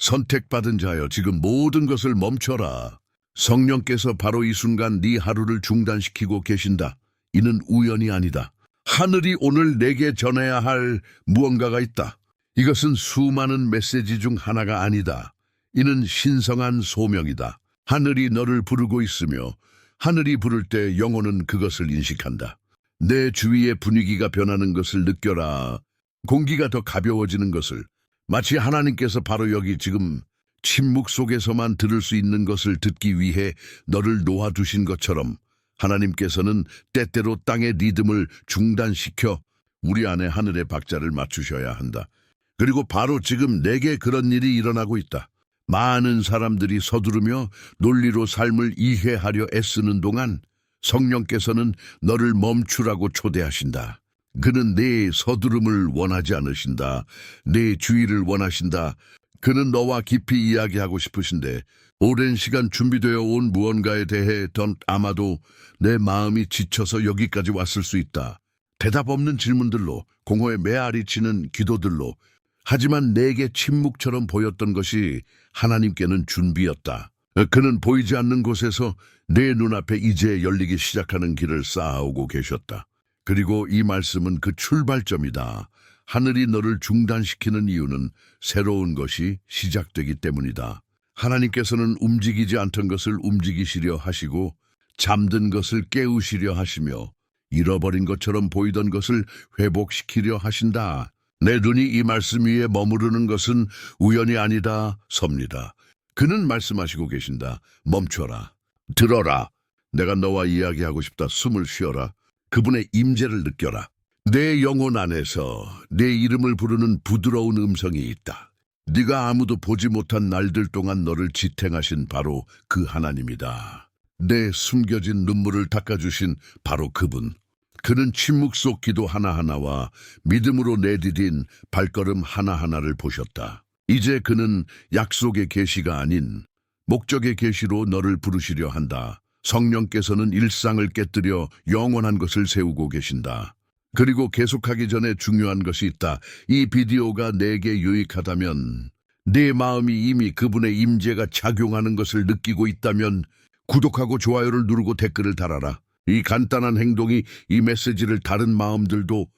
선택받은 자여 지금 모든 것을 멈춰라. 성령께서 바로 이 순간 네 하루를 중단시키고 계신다. 이는 우연이 아니다. 하늘이 오늘 내게 전해야 할 무언가가 있다. 이것은 수많은 메시지 중 하나가 아니다. 이는 신성한 소명이다. 하늘이 너를 부르고 있으며 하늘이 부를 때 영혼은 그것을 인식한다. 내 주위의 분위기가 변하는 것을 느껴라. 공기가 더 가벼워지는 것을. 마치 하나님께서 바로 여기 지금 침묵 속에서만 들을 수 있는 것을 듣기 위해 너를 놓아두신 것처럼 하나님께서는 때때로 땅의 리듬을 중단시켜 우리 안에 하늘의 박자를 맞추셔야 한다. 그리고 바로 지금 내게 그런 일이 일어나고 있다. 많은 사람들이 서두르며 논리로 삶을 이해하려 애쓰는 동안 성령께서는 너를 멈추라고 초대하신다. 그는 내 서두름을 원하지 않으신다. 내 주의를 원하신다. 그는 너와 깊이 이야기하고 싶으신데 오랜 시간 준비되어 온 무언가에 대해 아마도 내 마음이 지쳐서 여기까지 왔을 수 있다. 대답 없는 질문들로, 공허에 메아리 치는 기도들로. 하지만 내게 침묵처럼 보였던 것이 하나님께는 준비였다. 그는 보이지 않는 곳에서 내 눈앞에 이제 열리기 시작하는 길을 쌓아오고 계셨다. 그리고 이 말씀은 그 출발점이다. 하늘이 너를 중단시키는 이유는 새로운 것이 시작되기 때문이다. 하나님께서는 움직이지 않던 것을 움직이시려 하시고 잠든 것을 깨우시려 하시며 잃어버린 것처럼 보이던 것을 회복시키려 하신다. 내 눈이 이 말씀 위에 머무르는 것은 우연이 아니다. 섭니다. 그는 말씀하시고 계신다. 멈춰라. 들어라. 내가 너와 이야기하고 싶다. 숨을 쉬어라. 그분의 임재를 느껴라. 내 영혼 안에서 내 이름을 부르는 부드러운 음성이 있다. 네가 아무도 보지 못한 날들 동안 너를 지탱하신 바로 그 하나님이다. 내 숨겨진 눈물을 닦아주신 바로 그분. 그는 침묵 속 기도 하나하나와 믿음으로 내디딘 발걸음 하나하나를 보셨다. 이제 그는 약속의 계시가 아닌 목적의 계시로 너를 부르시려 한다. 성령께서는 일상을 깨뜨려 영원한 것을 세우고 계신다. 그리고 계속하기 전에 중요한 것이 있다. 이 비디오가 내게 유익하다면, 내 마음이 이미 그분의 임재가 작용하는 것을 느끼고 있다면 구독하고 좋아요를 누르고 댓글을 달아라. 이 간단한 행동이 이 메시지를 다른 마음들도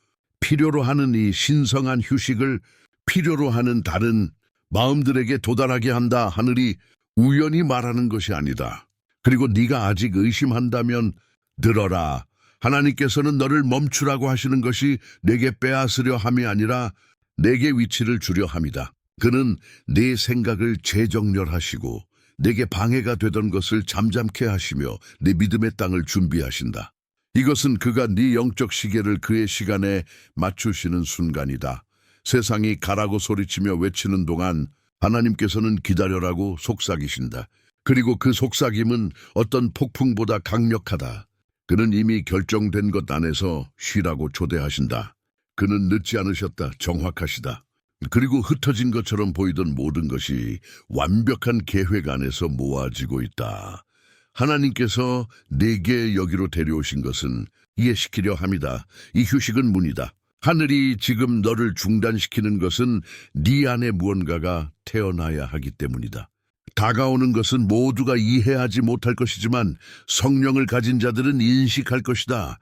필요로 하는 이 신성한 휴식을 필요로 하는 다른 마음들에게 도달하게 한다. 하늘이 우연히 말하는 것이 아니다. 그리고 네가 아직 의심한다면 들어라. 하나님께서는 너를 멈추라고 하시는 것이 내게 빼앗으려 함이 아니라 내게 위치를 주려 함이다. 그는 네 생각을 재정렬하시고 내게 방해가 되던 것을 잠잠케 하시며 네 믿음의 땅을 준비하신다. 이것은 그가 네 영적 시계를 그의 시간에 맞추시는 순간이다. 세상이 가라고 소리치며 외치는 동안 하나님께서는 기다려라고 속삭이신다. 그리고 그 속삭임은 어떤 폭풍보다 강력하다. 그는 이미 결정된 것 안에서 쉬라고 초대하신다. 그는 늦지 않으셨다. 정확하시다. 그리고 흩어진 것처럼 보이던 모든 것이 완벽한 계획 안에서 모아지고 있다. 하나님께서 내게 여기로 데려오신 것은 이해시키려 함이다. 이 휴식은 문이다. 하늘이 지금 너를 중단시키는 것은 네 안에 무언가가 태어나야 하기 때문이다. 다가오는 것은 모두가 이해하지 못할 것이지만 성령을 가진 자들은 인식할 것이다.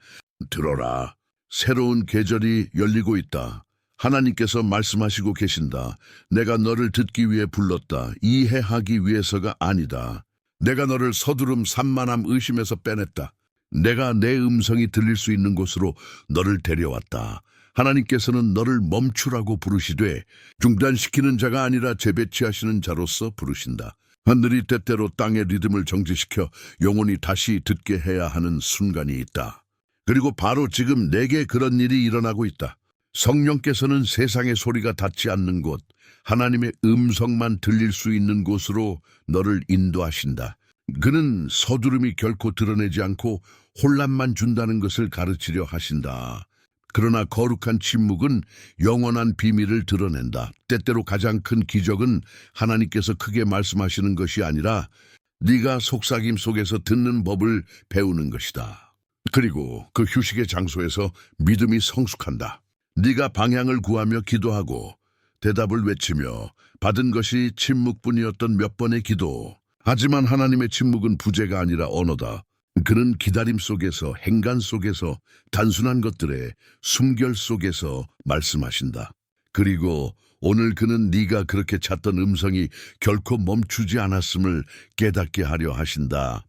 들어라. 새로운 계절이 열리고 있다. 하나님께서 말씀하시고 계신다. 내가 너를 듣기 위해 불렀다. 이해하기 위해서가 아니다. 내가 너를 서두름 산만함 의심에서 빼냈다. 내가 내 음성이 들릴 수 있는 곳으로 너를 데려왔다. 하나님께서는 너를 멈추라고 부르시되 중단시키는 자가 아니라 재배치하시는 자로서 부르신다. 하늘이 때때로 땅의 리듬을 정지시켜 영혼이 다시 듣게 해야 하는 순간이 있다. 그리고 바로 지금 내게 그런 일이 일어나고 있다. 성령께서는 세상의 소리가 닿지 않는 곳, 하나님의 음성만 들릴 수 있는 곳으로 너를 인도하신다. 그는 서두름이 결코 드러내지 않고 혼란만 준다는 것을 가르치려 하신다. 그러나 거룩한 침묵은 영원한 비밀을 드러낸다. 때때로 가장 큰 기적은 하나님께서 크게 말씀하시는 것이 아니라 네가 속삭임 속에서 듣는 법을 배우는 것이다. 그리고 그 휴식의 장소에서 믿음이 성숙한다. 네가 방향을 구하며 기도하고 대답을 외치며 받은 것이 침묵뿐이었던 몇 번의 기도. 하지만 하나님의 침묵은 부재가 아니라 언어다. 그는 기다림 속에서, 행간 속에서, 단순한 것들의 숨결 속에서 말씀하신다. 그리고 오늘 그는 네가 그렇게 찾던 음성이 결코 멈추지 않았음을 깨닫게 하려 하신다.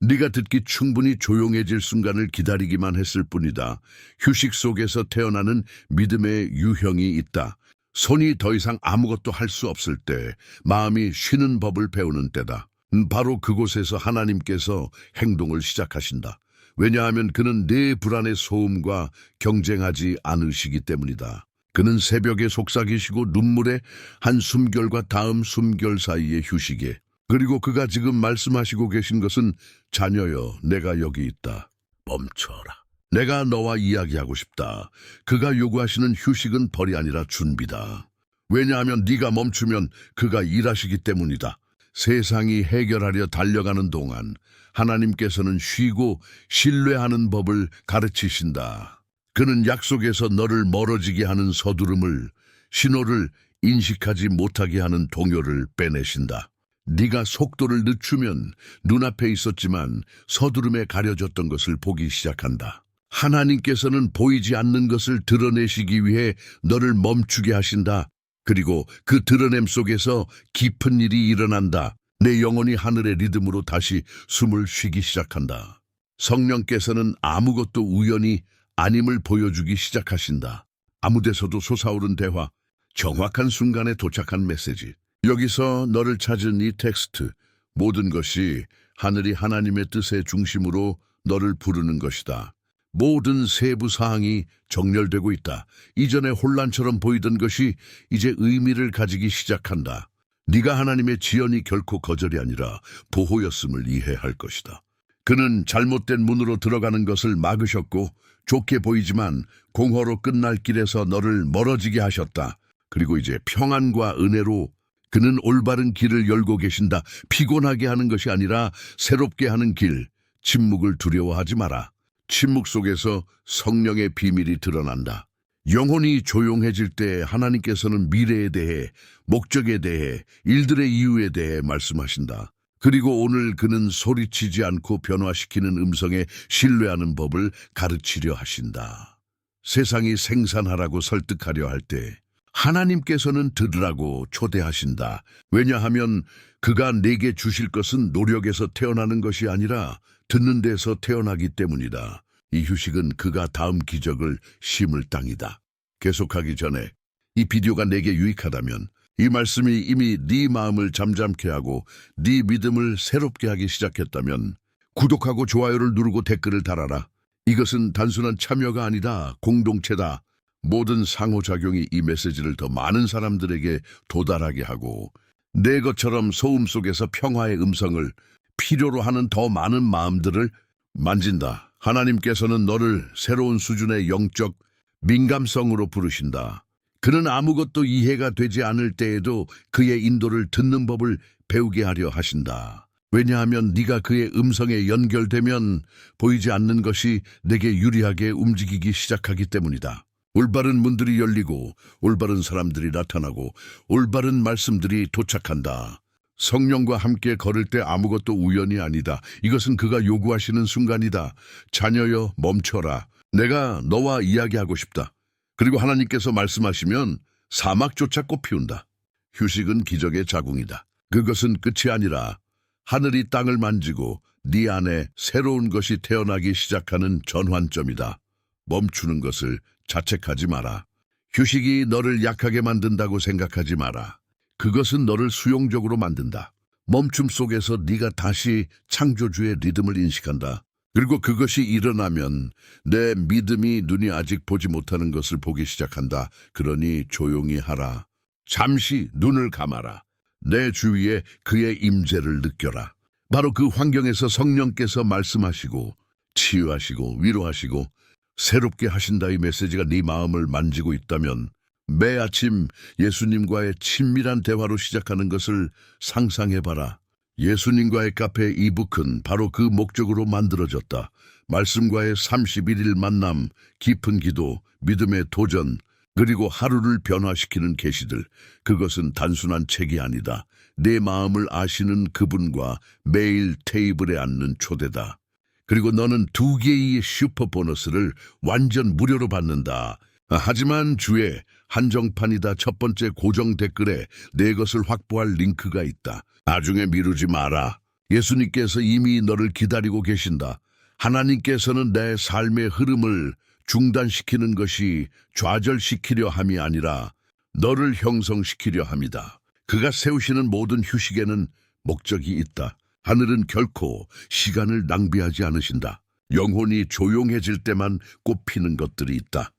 네가 듣기 충분히 조용해질 순간을 기다리기만 했을 뿐이다. 휴식 속에서 태어나는 믿음의 유형이 있다. 손이 더 이상 아무것도 할 수 없을 때, 마음이 쉬는 법을 배우는 때다. 바로 그곳에서 하나님께서 행동을 시작하신다. 왜냐하면 그는 내 불안의 소음과 경쟁하지 않으시기 때문이다. 그는 새벽에 속삭이시고 눈물의 한 숨결과 다음 숨결 사이의 휴식에, 그리고 그가 지금 말씀하시고 계신 것은 자녀여, 내가 여기 있다. 멈춰라. 내가 너와 이야기하고 싶다. 그가 요구하시는 휴식은 벌이 아니라 준비다. 왜냐하면 네가 멈추면 그가 일하시기 때문이다. 세상이 해결하려 달려가는 동안 하나님께서는 쉬고 신뢰하는 법을 가르치신다. 그는 약속에서 너를 멀어지게 하는 서두름을, 신호를 인식하지 못하게 하는 동요를 빼내신다. 네가 속도를 늦추면 눈앞에 있었지만 서두름에 가려졌던 것을 보기 시작한다. 하나님께서는 보이지 않는 것을 드러내시기 위해 너를 멈추게 하신다. 그리고 그 드러냄 속에서 깊은 일이 일어난다. 내 영혼이 하늘의 리듬으로 다시 숨을 쉬기 시작한다. 성령께서는 아무것도 우연히 아님을 보여주기 시작하신다. 아무 데서도 솟아오른 대화, 정확한 순간에 도착한 메시지. 여기서 너를 찾은 이 텍스트, 모든 것이 하늘이 하나님의 뜻의 중심으로 너를 부르는 것이다. 모든 세부 사항이 정렬되고 있다. 이전에 혼란처럼 보이던 것이 이제 의미를 가지기 시작한다. 네가 하나님의 지연이 결코 거절이 아니라 보호였음을 이해할 것이다. 그는 잘못된 문으로 들어가는 것을 막으셨고 좋게 보이지만 공허로 끝날 길에서 너를 멀어지게 하셨다. 그리고 이제 평안과 은혜로 그는 올바른 길을 열고 계신다. 피곤하게 하는 것이 아니라 새롭게 하는 길. 침묵을 두려워하지 마라. 침묵 속에서 성령의 비밀이 드러난다. 영혼이 조용해질 때 하나님께서는 미래에 대해, 목적에 대해, 일들의 이유에 대해 말씀하신다. 그리고 오늘 그는 소리치지 않고 변화시키는 음성에 신뢰하는 법을 가르치려 하신다. 세상이 생산하라고 설득하려 할 때 하나님께서는 들으라고 초대하신다. 왜냐하면 그가 내게 주실 것은 노력에서 태어나는 것이 아니라 듣는 데서 태어나기 때문이다. 이 휴식은 그가 다음 기적을 심을 땅이다. 계속하기 전에 이 비디오가 내게 유익하다면, 이 말씀이 이미 네 마음을 잠잠케 하고 네 믿음을 새롭게 하기 시작했다면 구독하고 좋아요를 누르고 댓글을 달아라. 이것은 단순한 참여가 아니다. 공동체다. 모든 상호작용이 이 메시지를 더 많은 사람들에게 도달하게 하고 내 것처럼 소음 속에서 평화의 음성을 필요로 하는 더 많은 마음들을 만진다. 하나님께서는 너를 새로운 수준의 영적 민감성으로 부르신다. 그는 아무것도 이해가 되지 않을 때에도 그의 인도를 듣는 법을 배우게 하려 하신다. 왜냐하면 네가 그의 음성에 연결되면 보이지 않는 것이 내게 유리하게 움직이기 시작하기 때문이다. 올바른 문들이 열리고 올바른 사람들이 나타나고 올바른 말씀들이 도착한다. 성령과 함께 걸을 때 아무것도 우연이 아니다. 이것은 그가 요구하시는 순간이다. 자녀여, 멈춰라. 내가 너와 이야기하고 싶다. 그리고 하나님께서 말씀하시면 사막조차 꽃피운다. 휴식은 기적의 자궁이다. 그것은 끝이 아니라 하늘이 땅을 만지고 네 안에 새로운 것이 태어나기 시작하는 전환점이다. 멈추는 것을 자책하지 마라. 휴식이 너를 약하게 만든다고 생각하지 마라. 그것은 너를 수용적으로 만든다. 멈춤 속에서 네가 다시 창조주의 리듬을 인식한다. 그리고 그것이 일어나면 내 믿음이 눈이 아직 보지 못하는 것을 보기 시작한다. 그러니 조용히 하라. 잠시 눈을 감아라. 내 주위에 그의 임재를 느껴라. 바로 그 환경에서 성령께서 말씀하시고 치유하시고 위로하시고 새롭게 하신다의 메시지가 네 마음을 만지고 있다면 매 아침 예수님과의 친밀한 대화로 시작하는 것을 상상해봐라. 예수님과의 카페 이북은 바로 그 목적으로 만들어졌다. 말씀과의 31일 만남, 깊은 기도, 믿음의 도전, 그리고 하루를 변화시키는 계시들, 그것은 단순한 책이 아니다. 내 마음을 아시는 그분과 매일 테이블에 앉는 초대다. 그리고 너는 2개의 슈퍼 보너스를 완전 무료로 받는다. 하지만 주에 한정판이다. 첫 번째 고정 댓글에 내 것을 확보할 링크가 있다. 나중에 미루지 마라. 예수님께서 이미 너를 기다리고 계신다. 하나님께서는 내 삶의 흐름을 중단시키는 것이 좌절시키려 함이 아니라 너를 형성시키려 함이다. 그가 세우시는 모든 휴식에는 목적이 있다. 하늘은 결코 시간을 낭비하지 않으신다. 영혼이 조용해질 때만 꽃피는 것들이 있다.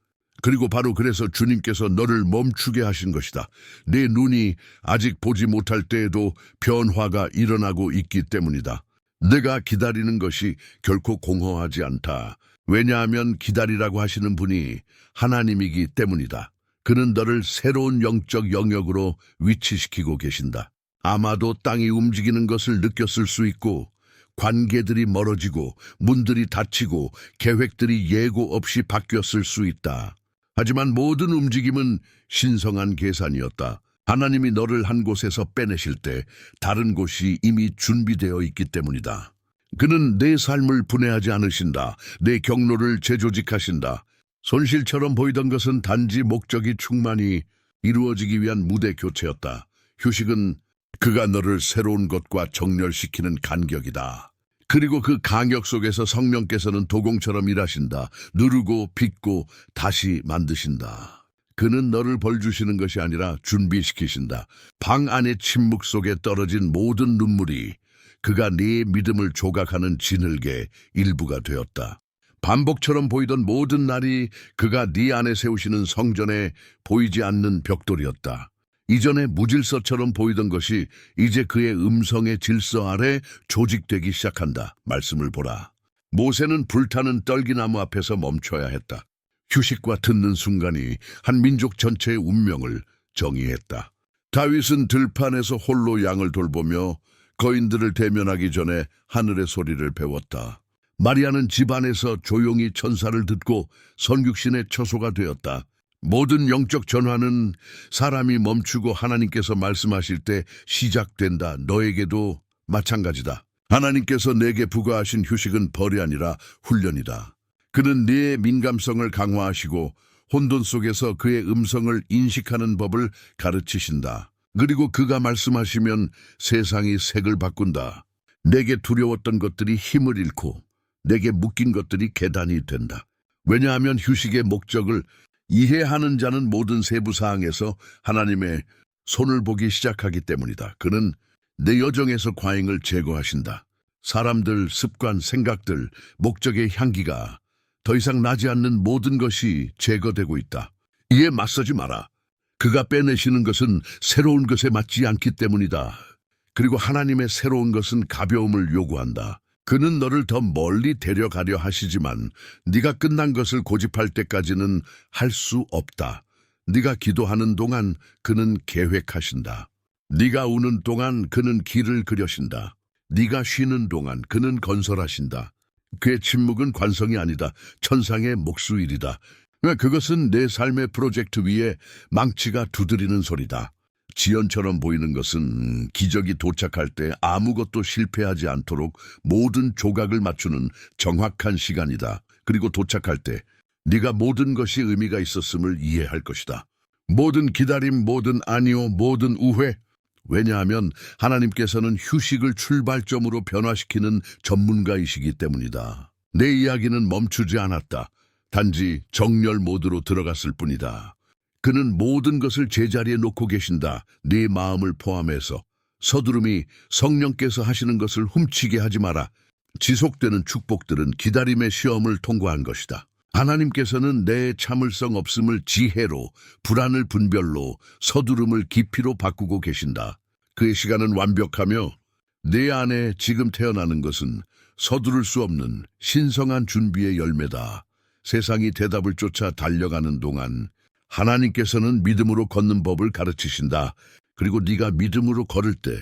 그리고 바로 그래서 주님께서 너를 멈추게 하신 것이다. 내 눈이 아직 보지 못할 때에도 변화가 일어나고 있기 때문이다. 내가 기다리는 것이 결코 공허하지 않다. 왜냐하면 기다리라고 하시는 분이 하나님이기 때문이다. 그는 너를 새로운 영적 영역으로 위치시키고 계신다. 아마도 땅이 움직이는 것을 느꼈을 수 있고 관계들이 멀어지고 문들이 닫히고 계획들이 예고 없이 바뀌었을 수 있다. 하지만 모든 움직임은 신성한 계산이었다. 하나님이 너를 한 곳에서 빼내실 때 다른 곳이 이미 준비되어 있기 때문이다. 그는 내 삶을 분해하지 않으신다. 내 경로를 재조직하신다. 손실처럼 보이던 것은 단지 목적이 충만히 이루어지기 위한 무대 교체였다. 휴식은 그가 너를 새로운 것과 정렬시키는 간격이다. 그리고 그 간격 속에서 성령께서는 도공처럼 일하신다. 누르고 빚고 다시 만드신다. 그는 너를 벌 주시는 것이 아니라 준비시키신다. 방 안의 침묵 속에 떨어진 모든 눈물이 그가 네 믿음을 조각하는 진흙의 일부가 되었다. 반복처럼 보이던 모든 날이 그가 네 안에 세우시는 성전에 보이지 않는 벽돌이었다. 이전에 무질서처럼 보이던 것이 이제 그의 음성의 질서 아래 조직되기 시작한다. 말씀을 보라. 모세는 불타는 떨기나무 앞에서 멈춰야 했다. 휴식과 듣는 순간이 한 민족 전체의 운명을 정의했다. 다윗은 들판에서 홀로 양을 돌보며 거인들을 대면하기 전에 하늘의 소리를 배웠다. 마리아는 집안에서 조용히 천사를 듣고 선육신의 처소가 되었다. 모든 영적 전환은 사람이 멈추고 하나님께서 말씀하실 때 시작된다. 너에게도 마찬가지다. 하나님께서 내게 부과하신 휴식은 벌이 아니라 훈련이다. 그는 네 민감성을 강화하시고 혼돈 속에서 그의 음성을 인식하는 법을 가르치신다. 그리고 그가 말씀하시면 세상이 색을 바꾼다. 내게 두려웠던 것들이 힘을 잃고 내게 묶인 것들이 계단이 된다. 왜냐하면 휴식의 목적을 이해하는 자는 모든 세부 사항에서 하나님의 손을 보기 시작하기 때문이다. 그는 내 여정에서 과잉을 제거하신다. 사람들, 습관, 생각들, 목적의 향기가 더 이상 나지 않는 모든 것이 제거되고 있다. 이에 맞서지 마라. 그가 빼내시는 것은 새로운 것에 맞지 않기 때문이다. 그리고 하나님의 새로운 것은 가벼움을 요구한다. 그는 너를 더 멀리 데려가려 하시지만 네가 끝난 것을 고집할 때까지는 할 수 없다. 네가 기도하는 동안 그는 계획하신다. 네가 우는 동안 그는 길을 그려신다. 네가 쉬는 동안 그는 건설하신다. 그의 침묵은 관성이 아니다. 천상의 목수일이다. 그것은 내 삶의 프로젝트 위에 망치가 두드리는 소리다. 지연처럼 보이는 것은 기적이 도착할 때 아무것도 실패하지 않도록 모든 조각을 맞추는 정확한 시간이다. 그리고 도착할 때 네가 모든 것이 의미가 있었음을 이해할 것이다. 모든 기다림, 모든 아니오, 모든 우회. 왜냐하면 하나님께서는 휴식을 출발점으로 변화시키는 전문가이시기 때문이다. 내 이야기는 멈추지 않았다. 단지 정렬 모드로 들어갔을 뿐이다. 그는 모든 것을 제자리에 놓고 계신다. 네 마음을 포함해서. 서두름이 성령께서 하시는 것을 훔치게 하지 마라. 지속되는 축복들은 기다림의 시험을 통과한 것이다. 하나님께서는 내 참을성 없음을 지혜로, 불안을 분별로, 서두름을 깊이로 바꾸고 계신다. 그의 시간은 완벽하며 내 안에 지금 태어나는 것은 서두를 수 없는 신성한 준비의 열매다. 세상이 대답을 쫓아 달려가는 동안 하나님께서는 믿음으로 걷는 법을 가르치신다. 그리고 네가 믿음으로 걸을 때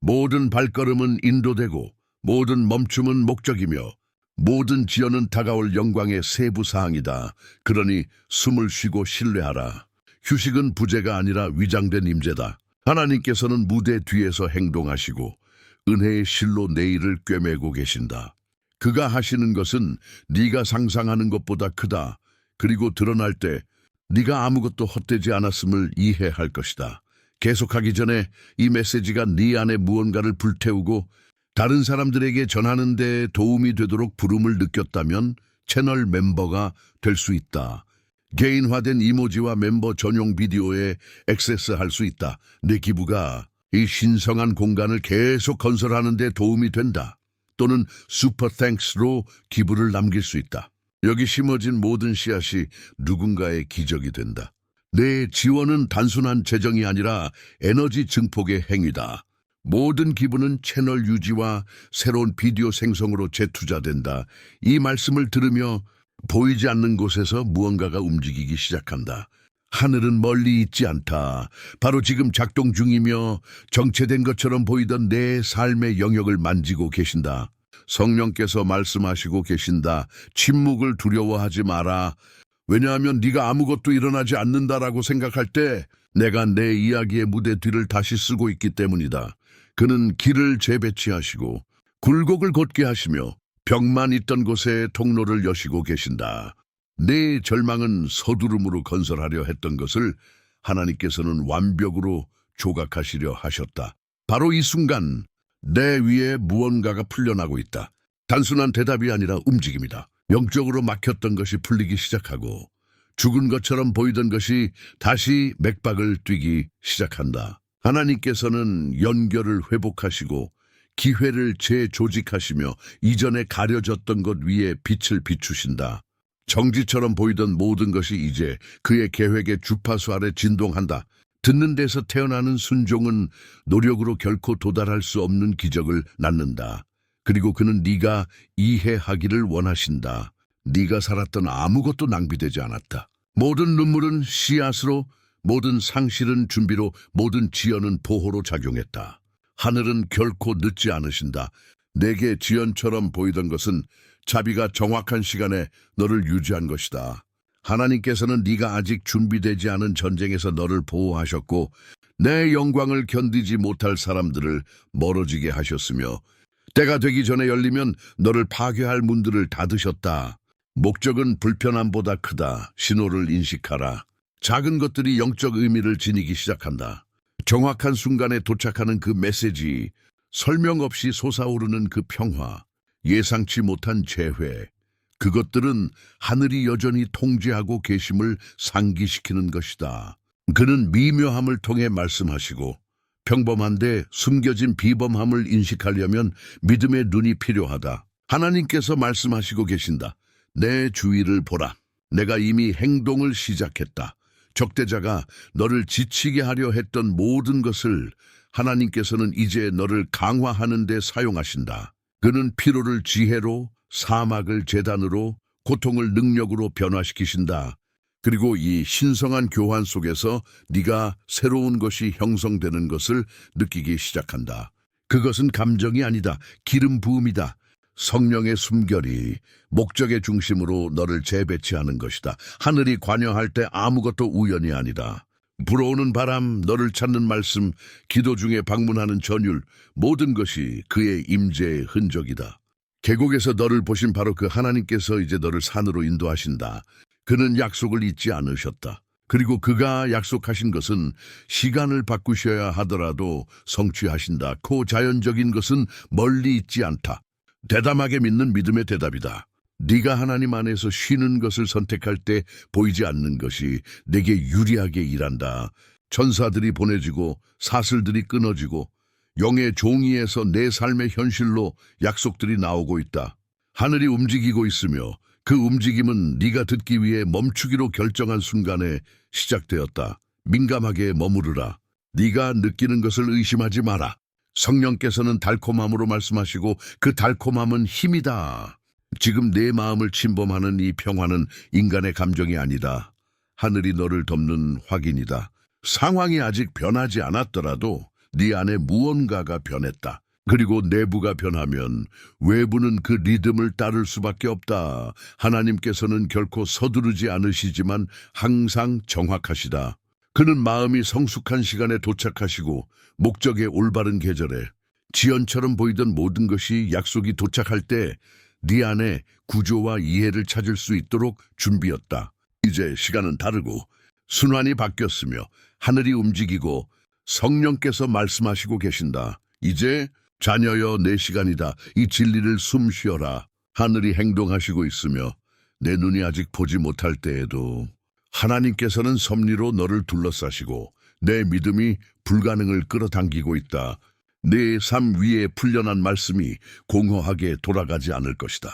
모든 발걸음은 인도되고 모든 멈춤은 목적이며 모든 지연은 다가올 영광의 세부 사항이다. 그러니 숨을 쉬고 신뢰하라. 휴식은 부재가 아니라 위장된 임재다. 하나님께서는 무대 뒤에서 행동하시고 은혜의 실로 내일을 꿰매고 계신다. 그가 하시는 것은 네가 상상하는 것보다 크다. 그리고 드러날 때 네가 아무것도 헛되지 않았음을 이해할 것이다. 계속하기 전에 이 메시지가 네 안에 무언가를 불태우고 다른 사람들에게 전하는 데 도움이 되도록 부름을 느꼈다면 채널 멤버가 될 수 있다. 개인화된 이모지와 멤버 전용 비디오에 액세스할 수 있다. 내 기부가 이 신성한 공간을 계속 건설하는 데 도움이 된다. 또는 슈퍼 땡스로 기부를 남길 수 있다. 여기 심어진 모든 씨앗이 누군가의 기적이 된다. 내 지원은 단순한 재정이 아니라 에너지 증폭의 행위다. 모든 기부는 채널 유지와 새로운 비디오 생성으로 재투자된다. 이 말씀을 들으며 보이지 않는 곳에서 무언가가 움직이기 시작한다. 하늘은 멀리 있지 않다. 바로 지금 작동 중이며 정체된 것처럼 보이던 내 삶의 영역을 만지고 계신다. 성령께서 말씀하시고 계신다. 침묵을 두려워하지 마라. 왜냐하면 네가 아무것도 일어나지 않는다라고 생각할 때 내가 내 이야기의 무대 뒤를 다시 쓰고 있기 때문이다. 그는 길을 재배치하시고 굴곡을 걷게 하시며 벽만 있던 곳에 통로를 여시고 계신다. 내 절망은 서두름으로 건설하려 했던 것을 하나님께서는 완벽으로 조각하시려 하셨다. 바로 이 순간 내 위에 무언가가 풀려나고 있다. 단순한 대답이 아니라 움직임이다. 영적으로 막혔던 것이 풀리기 시작하고 죽은 것처럼 보이던 것이 다시 맥박을 뛰기 시작한다. 하나님께서는 연결을 회복하시고 기회를 재조직하시며 이전에 가려졌던 것 위에 빛을 비추신다. 정지처럼 보이던 모든 것이 이제 그의 계획의 주파수 아래 진동한다. 듣는 데서 태어나는 순종은 노력으로 결코 도달할 수 없는 기적을 낳는다. 그리고 그는 네가 이해하기를 원하신다. 네가 살았던 아무것도 낭비되지 않았다. 모든 눈물은 씨앗으로, 모든 상실은 준비로, 모든 지연은 보호로 작용했다. 하늘은 결코 늦지 않으신다. 내게 지연처럼 보이던 것은 자비가 정확한 시간에 너를 유지한 것이다. 하나님께서는 네가 아직 준비되지 않은 전쟁에서 너를 보호하셨고 내 영광을 견디지 못할 사람들을 멀어지게 하셨으며 때가 되기 전에 열리면 너를 파괴할 문들을 닫으셨다. 목적은 불편함보다 크다. 신호를 인식하라. 작은 것들이 영적 의미를 지니기 시작한다. 정확한 순간에 도착하는 그 메시지, 설명 없이 솟아오르는 그 평화, 예상치 못한 재회, 그것들은 하늘이 여전히 통제하고 계심을 상기시키는 것이다. 그는 미묘함을 통해 말씀하시고 평범한데 숨겨진 비범함을 인식하려면 믿음의 눈이 필요하다. 하나님께서 말씀하시고 계신다. 내 주위를 보라. 내가 이미 행동을 시작했다. 적대자가 너를 지치게 하려 했던 모든 것을 하나님께서는 이제 너를 강화하는 데 사용하신다. 그는 피로를 지혜로, 사막을 제단으로, 고통을 능력으로 변화시키신다. 그리고 이 신성한 교환 속에서 네가 새로운 것이 형성되는 것을 느끼기 시작한다. 그것은 감정이 아니다. 기름 부음이다. 성령의 숨결이 목적의 중심으로 너를 재배치하는 것이다. 하늘이 관여할 때 아무것도 우연이 아니다. 불어오는 바람, 너를 찾는 말씀, 기도 중에 방문하는 전율, 모든 것이 그의 임재의 흔적이다. 계곡에서 너를 보신 바로 그 하나님께서 이제 너를 산으로 인도하신다. 그는 약속을 잊지 않으셨다. 그리고 그가 약속하신 것은 시간을 바꾸셔야 하더라도 성취하신다. 고자연적인 것은 멀리 있지 않다. 대담하게 믿는 믿음의 대답이다. 네가 하나님 안에서 쉬는 것을 선택할 때 보이지 않는 것이 내게 유리하게 일한다. 천사들이 보내지고 사슬들이 끊어지고 영의 종이에서 내 삶의 현실로 약속들이 나오고 있다. 하늘이 움직이고 있으며 그 움직임은 네가 듣기 위해 멈추기로 결정한 순간에 시작되었다. 민감하게 머무르라. 네가 느끼는 것을 의심하지 마라. 성령께서는 달콤함으로 말씀하시고 그 달콤함은 힘이다. 지금 내 마음을 침범하는 이 평화는 인간의 감정이 아니다. 하늘이 너를 덮는 확인이다. 상황이 아직 변하지 않았더라도 네 안에 무언가가 변했다. 그리고 내부가 변하면 외부는 그 리듬을 따를 수밖에 없다. 하나님께서는 결코 서두르지 않으시지만 항상 정확하시다. 그는 마음이 성숙한 시간에 도착하시고 목적의 올바른 계절에 지연처럼 보이던 모든 것이 약속이 도착할 때 네 안에 구조와 이해를 찾을 수 있도록 준비였다. 이제 시간은 다르고 순환이 바뀌었으며 하늘이 움직이고 성령께서 말씀하시고 계신다. 이제 자녀여 내 시간이다. 이 진리를 숨쉬어라. 하늘이 행동하시고 있으며 내 눈이 아직 보지 못할 때에도 하나님께서는 섭리로 너를 둘러싸시고 내 믿음이 불가능을 끌어당기고 있다. 내 삶 위에 풀려난 말씀이 공허하게 돌아가지 않을 것이다.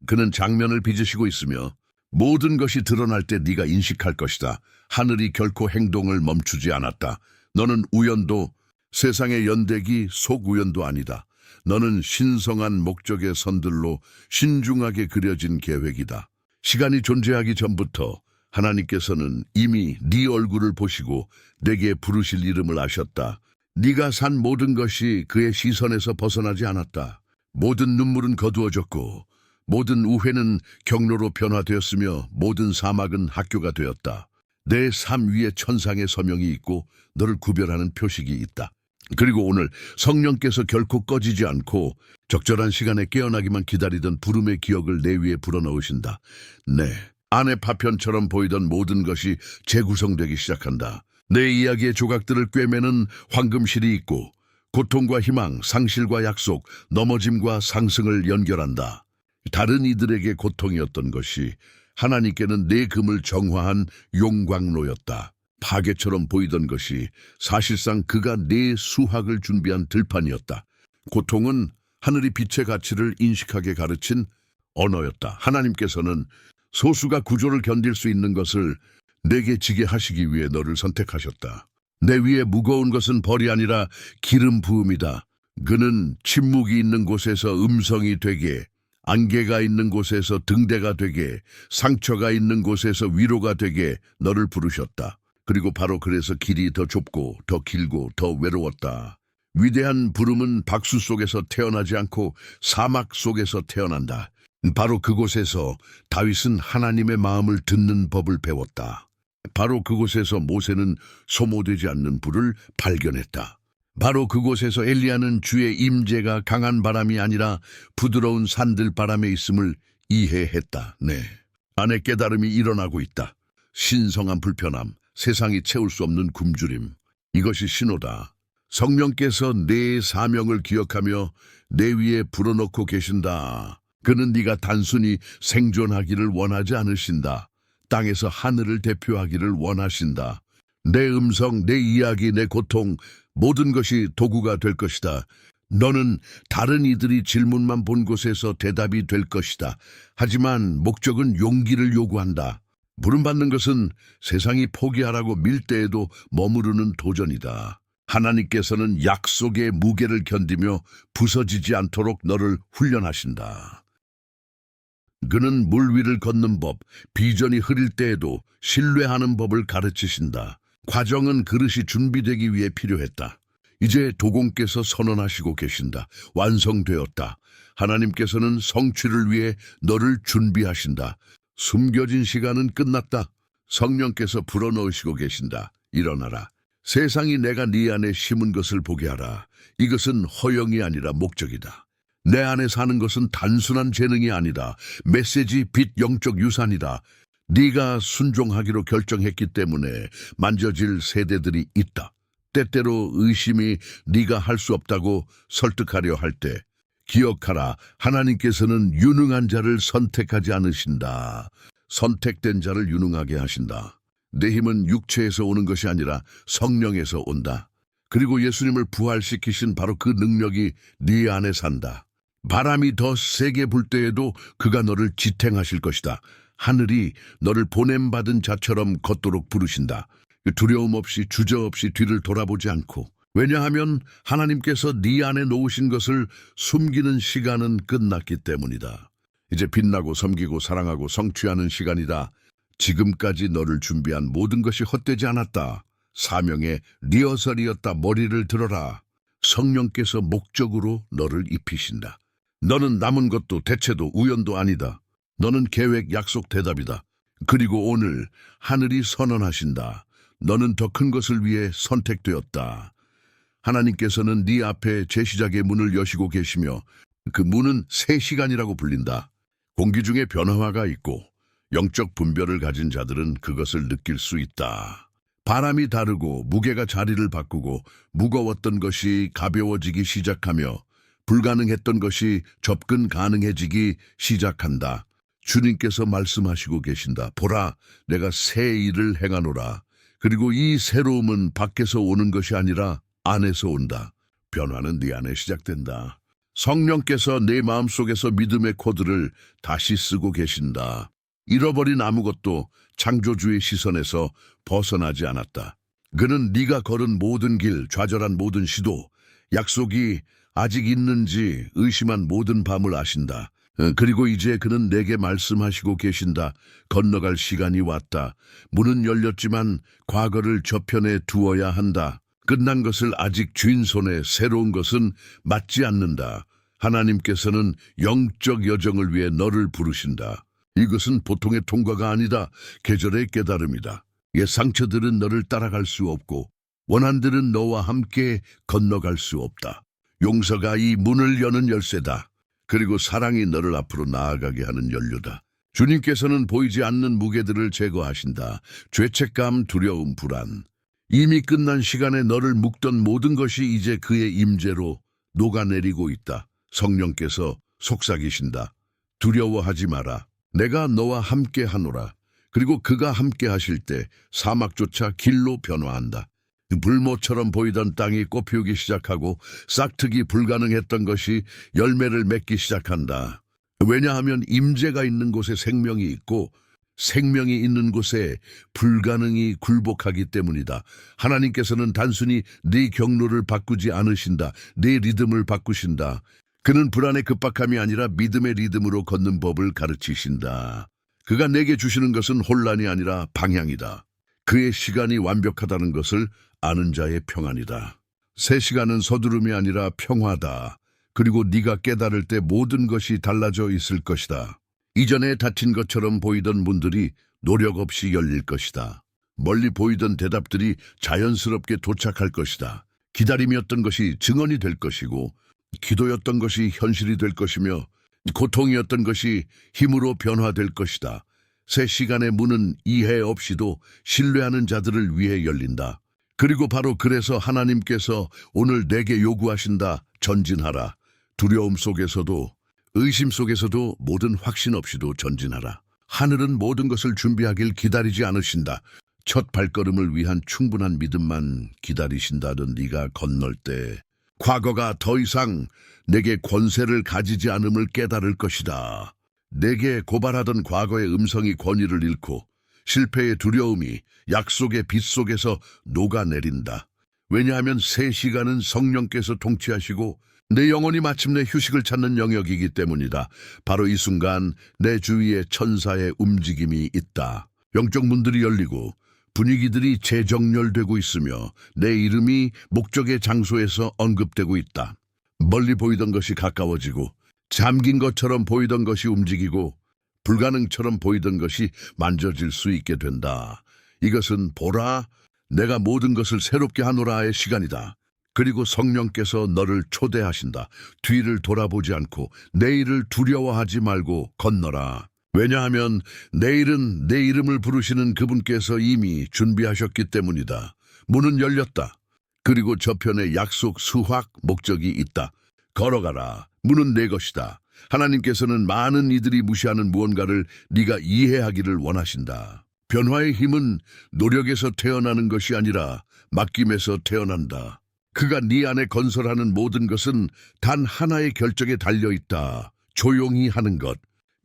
그는 장면을 빚으시고 있으며 모든 것이 드러날 때 네가 인식할 것이다. 하늘이 결코 행동을 멈추지 않았다. 너는 우연도 세상의 연대기 속우연도 아니다. 너는 신성한 목적의 선들로 신중하게 그려진 계획이다. 시간이 존재하기 전부터 하나님께서는 이미 네 얼굴을 보시고 내게 부르실 이름을 아셨다. 네가 산 모든 것이 그의 시선에서 벗어나지 않았다. 모든 눈물은 거두어졌고 모든 우회는 경로로 변화되었으며 모든 사막은 학교가 되었다. 내 삶 위에 천상의 서명이 있고 너를 구별하는 표식이 있다. 그리고 오늘 성령께서 결코 꺼지지 않고 적절한 시간에 깨어나기만 기다리던 부름의 기억을 내 위에 불어넣으신다. 네, 안의 파편처럼 보이던 모든 것이 재구성되기 시작한다. 내 이야기의 조각들을 꿰매는 황금실이 있고 고통과 희망, 상실과 약속, 넘어짐과 상승을 연결한다. 다른 이들에게 고통이었던 것이 하나님께는 내 금을 정화한 용광로였다. 파괴처럼 보이던 것이 사실상 그가 내 수확을 준비한 들판이었다. 고통은 하늘이 빛의 가치를 인식하게 가르친 언어였다. 하나님께서는 소수가 구조를 견딜 수 있는 것을 내게 지게 하시기 위해 너를 선택하셨다. 내 위에 무거운 것은 벌이 아니라 기름 부음이다. 그는 침묵이 있는 곳에서 음성이 되게, 안개가 있는 곳에서 등대가 되게, 상처가 있는 곳에서 위로가 되게 너를 부르셨다. 그리고 바로 그래서 길이 더 좁고 더 길고 더 외로웠다. 위대한 부름은 박수 속에서 태어나지 않고 사막 속에서 태어난다. 바로 그곳에서 다윗은 하나님의 마음을 듣는 법을 배웠다. 바로 그곳에서 모세는 소모되지 않는 불을 발견했다. 바로 그곳에서 엘리야는 주의 임재가 강한 바람이 아니라 부드러운 산들바람에 있음을 이해했다. 네, 안에 깨달음이 일어나고 있다. 신성한 불편함, 세상이 채울 수 없는 굶주림. 이것이 신호다. 성령께서 내 사명을 기억하며 내 위에 불어넣고 계신다. 그는 네가 단순히 생존하기를 원하지 않으신다. 땅에서 하늘을 대표하기를 원하신다. 내 음성, 내 이야기, 내 고통, 모든 것이 도구가 될 것이다. 너는 다른 이들이 질문만 본 곳에서 대답이 될 것이다. 하지만 목적은 용기를 요구한다. 부름받는 것은 세상이 포기하라고 밀 때에도 머무르는 도전이다. 하나님께서는 약속의 무게를 견디며 부서지지 않도록 너를 훈련하신다. 그는 물 위를 걷는 법, 비전이 흐릴 때에도 신뢰하는 법을 가르치신다. 과정은 그릇이 준비되기 위해 필요했다. 이제 도공께서 선언하시고 계신다. 완성되었다. 하나님께서는 성취를 위해 너를 준비하신다. 숨겨진 시간은 끝났다. 성령께서 불어넣으시고 계신다. 일어나라. 세상이 내가 네 안에 심은 것을 보게 하라. 이것은 허영이 아니라 목적이다. 내 안에 사는 것은 단순한 재능이 아니다. 메시지, 빛, 영적 유산이다. 네가 순종하기로 결정했기 때문에 만져질 세대들이 있다. 때때로 의심이 네가 할 수 없다고 설득하려 할 때 기억하라. 하나님께서는 유능한 자를 선택하지 않으신다. 선택된 자를 유능하게 하신다. 내 힘은 육체에서 오는 것이 아니라 성령에서 온다. 그리고 예수님을 부활시키신 바로 그 능력이 네 안에 산다. 바람이 더 세게 불 때에도 그가 너를 지탱하실 것이다. 하늘이 너를 보냄받은 자처럼 걷도록 부르신다. 두려움 없이 주저없이 뒤를 돌아보지 않고. 왜냐하면 하나님께서 네 안에 놓으신 것을 숨기는 시간은 끝났기 때문이다. 이제 빛나고 섬기고 사랑하고 성취하는 시간이다. 지금까지 너를 준비한 모든 것이 헛되지 않았다. 사명의 리허설이었다. 머리를 들어라. 성령께서 목적으로 너를 입히신다. 너는 남은 것도 대체도 우연도 아니다. 너는 계획, 약속, 대답이다. 그리고 오늘 하늘이 선언하신다. 너는 더 큰 것을 위해 선택되었다. 하나님께서는 네 앞에 제시작의 문을 여시고 계시며 그 문은 새 시간이라고 불린다. 공기 중에 변화가 있고 영적 분별을 가진 자들은 그것을 느낄 수 있다. 바람이 다르고 무게가 자리를 바꾸고 무거웠던 것이 가벼워지기 시작하며 불가능했던 것이 접근 가능해지기 시작한다. 주님께서 말씀하시고 계신다. 보라, 내가 새 일을 행하노라. 그리고 이 새로움은 밖에서 오는 것이 아니라 안에서 온다. 변화는 네 안에 시작된다. 성령께서 내 마음속에서 믿음의 코드를 다시 쓰고 계신다. 잃어버린 아무것도 창조주의 시선에서 벗어나지 않았다. 그는 네가 걸은 모든 길, 좌절한 모든 시도, 약속이 아직 있는지 의심한 모든 밤을 아신다. 그리고 이제 그는 내게 말씀하시고 계신다. 건너갈 시간이 왔다. 문은 열렸지만 과거를 저편에 두어야 한다. 끝난 것을 아직 쥔 손에 새로운 것은 맞지 않는다. 하나님께서는 영적 여정을 위해 너를 부르신다. 이것은 보통의 통과가 아니다. 계절의 깨달음이다. 옛 상처들은 너를 따라갈 수 없고 원한들은 너와 함께 건너갈 수 없다. 용서가 이 문을 여는 열쇠다. 그리고 사랑이 너를 앞으로 나아가게 하는 연료다. 주님께서는 보이지 않는 무게들을 제거하신다. 죄책감, 두려움, 불안. 이미 끝난 시간에 너를 묶던 모든 것이 이제 그의 임재로 녹아내리고 있다. 성령께서 속삭이신다. 두려워하지 마라. 내가 너와 함께 하노라. 그리고 그가 함께 하실 때 사막조차 길로 변화한다. 불모처럼 보이던 땅이 꽃피우기 시작하고 싹트기 불가능했던 것이 열매를 맺기 시작한다. 왜냐하면 임재가 있는 곳에 생명이 있고 생명이 있는 곳에 불가능이 굴복하기 때문이다. 하나님께서는 단순히 네 경로를 바꾸지 않으신다. 네 리듬을 바꾸신다. 그는 불안의 급박함이 아니라 믿음의 리듬으로 걷는 법을 가르치신다. 그가 내게 주시는 것은 혼란이 아니라 방향이다. 그의 시간이 완벽하다는 것을 아는 자의 평안이다. 새 시간은 서두름이 아니라 평화다. 그리고 네가 깨달을 때 모든 것이 달라져 있을 것이다. 이전에 닫힌 것처럼 보이던 문들이 노력 없이 열릴 것이다. 멀리 보이던 대답들이 자연스럽게 도착할 것이다. 기다림이었던 것이 증언이 될 것이고 기도였던 것이 현실이 될 것이며 고통이었던 것이 힘으로 변화될 것이다. 새 시간의 문은 이해 없이도 신뢰하는 자들을 위해 열린다. 그리고 바로 그래서 하나님께서 오늘 내게 요구하신다. 전진하라. 두려움 속에서도 의심 속에서도 모든 확신 없이도 전진하라. 하늘은 모든 것을 준비하길 기다리지 않으신다. 첫 발걸음을 위한 충분한 믿음만 기다리신다던 네가 건널 때 과거가 더 이상 내게 권세를 가지지 않음을 깨달을 것이다. 내게 고발하던 과거의 음성이 권위를 잃고 실패의 두려움이 약속의 빛 속에서 녹아내린다. 왜냐하면 새 시간은 성령께서 통치하시고 내 영혼이 마침내 휴식을 찾는 영역이기 때문이다. 바로 이 순간 내 주위에 천사의 움직임이 있다. 영적 문들이 열리고 분위기들이 재정렬되고 있으며 내 이름이 목적의 장소에서 언급되고 있다. 멀리 보이던 것이 가까워지고 잠긴 것처럼 보이던 것이 움직이고 불가능처럼 보이던 것이 만져질 수 있게 된다. 이것은 보라, 내가 모든 것을 새롭게 하노라의 시간이다. 그리고 성령께서 너를 초대하신다. 뒤를 돌아보지 않고 내일을 두려워하지 말고 건너라. 왜냐하면 내일은 내 이름을 부르시는 그분께서 이미 준비하셨기 때문이다. 문은 열렸다. 그리고 저편에 약속, 수확, 목적이 있다. 걸어가라. 문은 내 것이다. 하나님께서는 많은 이들이 무시하는 무언가를 네가 이해하기를 원하신다. 변화의 힘은 노력에서 태어나는 것이 아니라 맡김에서 태어난다. 그가 네 안에 건설하는 모든 것은 단 하나의 결정에 달려있다. 조용히 하는 것.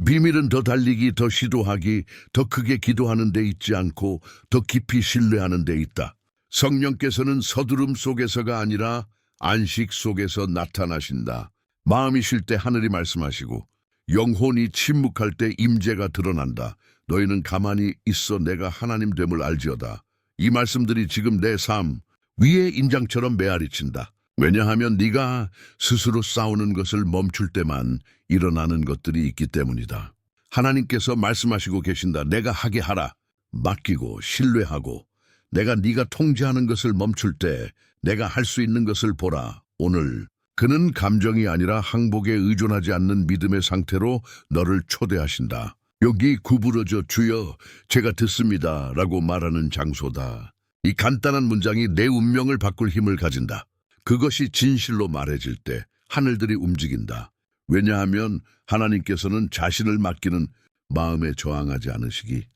비밀은 더 달리기, 더 시도하기, 더 크게 기도하는 데 있지 않고 더 깊이 신뢰하는 데 있다. 성령께서는 서두름 속에서가 아니라 안식 속에서 나타나신다. 마음이 쉴 때 하늘이 말씀하시고 영혼이 침묵할 때 임재가 드러난다. 너희는 가만히 있어 내가 하나님 됨을 알지어다. 이 말씀들이 지금 내 삶 위에 인장처럼 메아리친다. 왜냐하면 네가 스스로 싸우는 것을 멈출 때만 일어나는 것들이 있기 때문이다. 하나님께서 말씀하시고 계신다. 내가 하게 하라. 맡기고 신뢰하고 내가 네가 통제하는 것을 멈출 때 내가 할 수 있는 것을 보라. 오늘 그는 감정이 아니라 항복에 의존하지 않는 믿음의 상태로 너를 초대하신다. 여기 구부러져 주여 제가 듣습니다 라고 말하는 장소다. 이 간단한 문장이 내 운명을 바꿀 힘을 가진다. 그것이 진실로 말해질 때 하늘들이 움직인다. 왜냐하면 하나님께서는 자신을 맡기는 마음에 저항하지 않으시기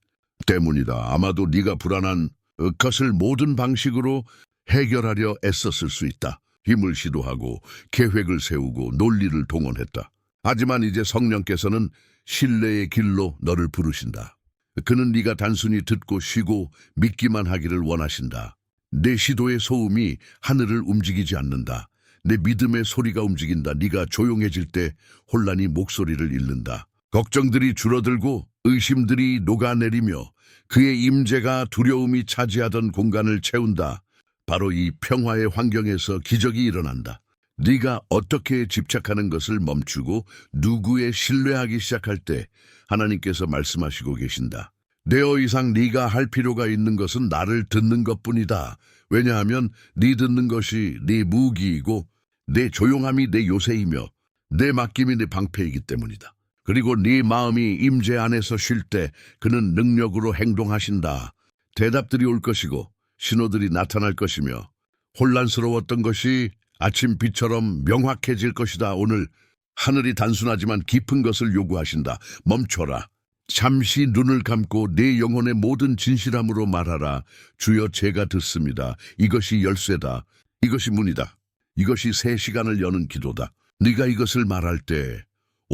때문이다. 아마도 네가 불안한 것을 모든 방식으로 해결하려 애썼을 수 있다. 힘을 시도하고 계획을 세우고 논리를 동원했다. 하지만 이제 성령께서는 신뢰의 길로 너를 부르신다. 그는 네가 단순히 듣고 쉬고 믿기만 하기를 원하신다. 내 시도의 소음이 하늘을 움직이지 않는다. 내 믿음의 소리가 움직인다. 네가 조용해질 때 혼란이 목소리를 잃는다. 걱정들이 줄어들고 의심들이 녹아내리며 그의 임재가 두려움이 차지하던 공간을 채운다. 바로 이 평화의 환경에서 기적이 일어난다. 네가 어떻게 집착하는 것을 멈추고 누구에 신뢰하기 시작할 때 하나님께서 말씀하시고 계신다. 더 이상 네가 할 필요가 있는 것은 나를 듣는 것뿐이다. 왜냐하면 네 듣는 것이 네 무기이고 내 조용함이 내 요새이며 내 맡김이 내 방패이기 때문이다. 그리고 네 마음이 임재 안에서 쉴 때 그는 능력으로 행동하신다. 대답들이 올 것이고 신호들이 나타날 것이며 혼란스러웠던 것이 아침빛처럼 명확해질 것이다. 오늘 하늘이 단순하지만 깊은 것을 요구하신다. 멈춰라. 잠시 눈을 감고 내 영혼의 모든 진실함으로 말하라. 주여 제가 듣습니다. 이것이 열쇠다. 이것이 문이다. 이것이 새 시간을 여는 기도다. 네가 이것을 말할 때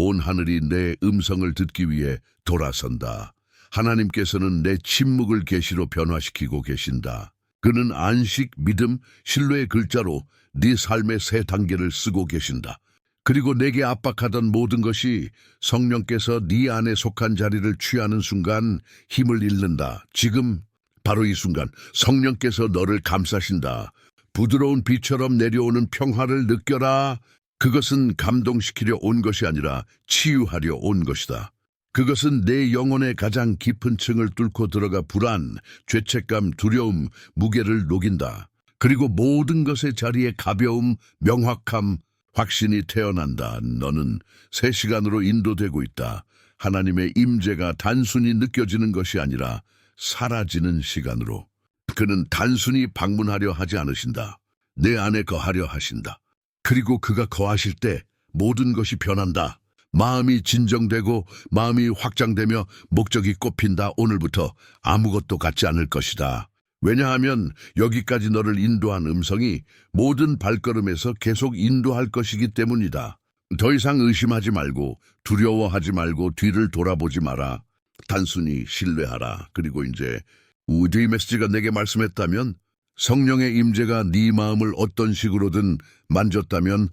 온 하늘이 내 음성을 듣기 위해 돌아선다. 하나님께서는 내 침묵을 계시로 변화시키고 계신다. 그는 안식, 믿음, 신뢰의 글자로 네 삶의 새 단계를 쓰고 계신다. 그리고 내게 압박하던 모든 것이 성령께서 네 안에 속한 자리를 취하는 순간 힘을 잃는다. 지금 바로 이 순간 성령께서 너를 감싸신다. 부드러운 비처럼 내려오는 평화를 느껴라. 그것은 감동시키려 온 것이 아니라 치유하려 온 것이다. 그것은 내 영혼의 가장 깊은 층을 뚫고 들어가 불안, 죄책감, 두려움, 무게를 녹인다. 그리고 모든 것의 자리에 가벼움, 명확함, 확신이 태어난다. 너는 새 시간으로 인도되고 있다. 하나님의 임재가 단순히 느껴지는 것이 아니라 사라지는 시간으로. 그는 단순히 방문하려 하지 않으신다. 내 안에 거하려 하신다. 그리고 그가 거하실 때 모든 것이 변한다. 마음이 진정되고 마음이 확장되며 목적이 꼽힌다. 오늘부터 아무것도 같지 않을 것이다. 왜냐하면 여기까지 너를 인도한 음성이 모든 발걸음에서 계속 인도할 것이기 때문이다. 더 이상 의심하지 말고 두려워하지 말고 뒤를 돌아보지 마라. 단순히 신뢰하라. 그리고 이제 우디 메시지가 내게 말씀했다면 성령의 임재가 네 마음을 어떤 식으로든 만졌다면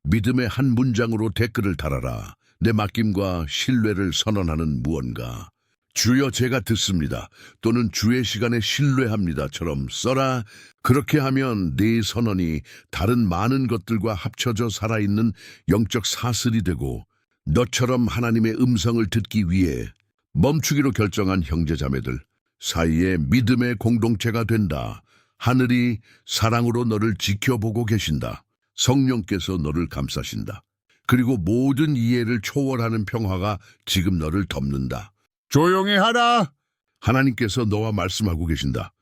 믿음의 한 문장으로 댓글을 달아라. 내 맡김과 신뢰를 선언하는 무언가. 주여 제가 듣습니다. 또는 주의 시간에 신뢰합니다처럼 써라. 그렇게 하면 네 선언이 다른 많은 것들과 합쳐져 살아있는 영적 사슬이 되고 너처럼 하나님의 음성을 듣기 위해 멈추기로 결정한 형제자매들 사이에 믿음의 공동체가 된다. 하늘이 사랑으로 너를 지켜보고 계신다. 성령께서 너를 감싸신다. 그리고 모든 이해를 초월하는 평화가 지금 너를 덮는다. 조용히 하라! 하나님께서 너와 말씀하고 계신다.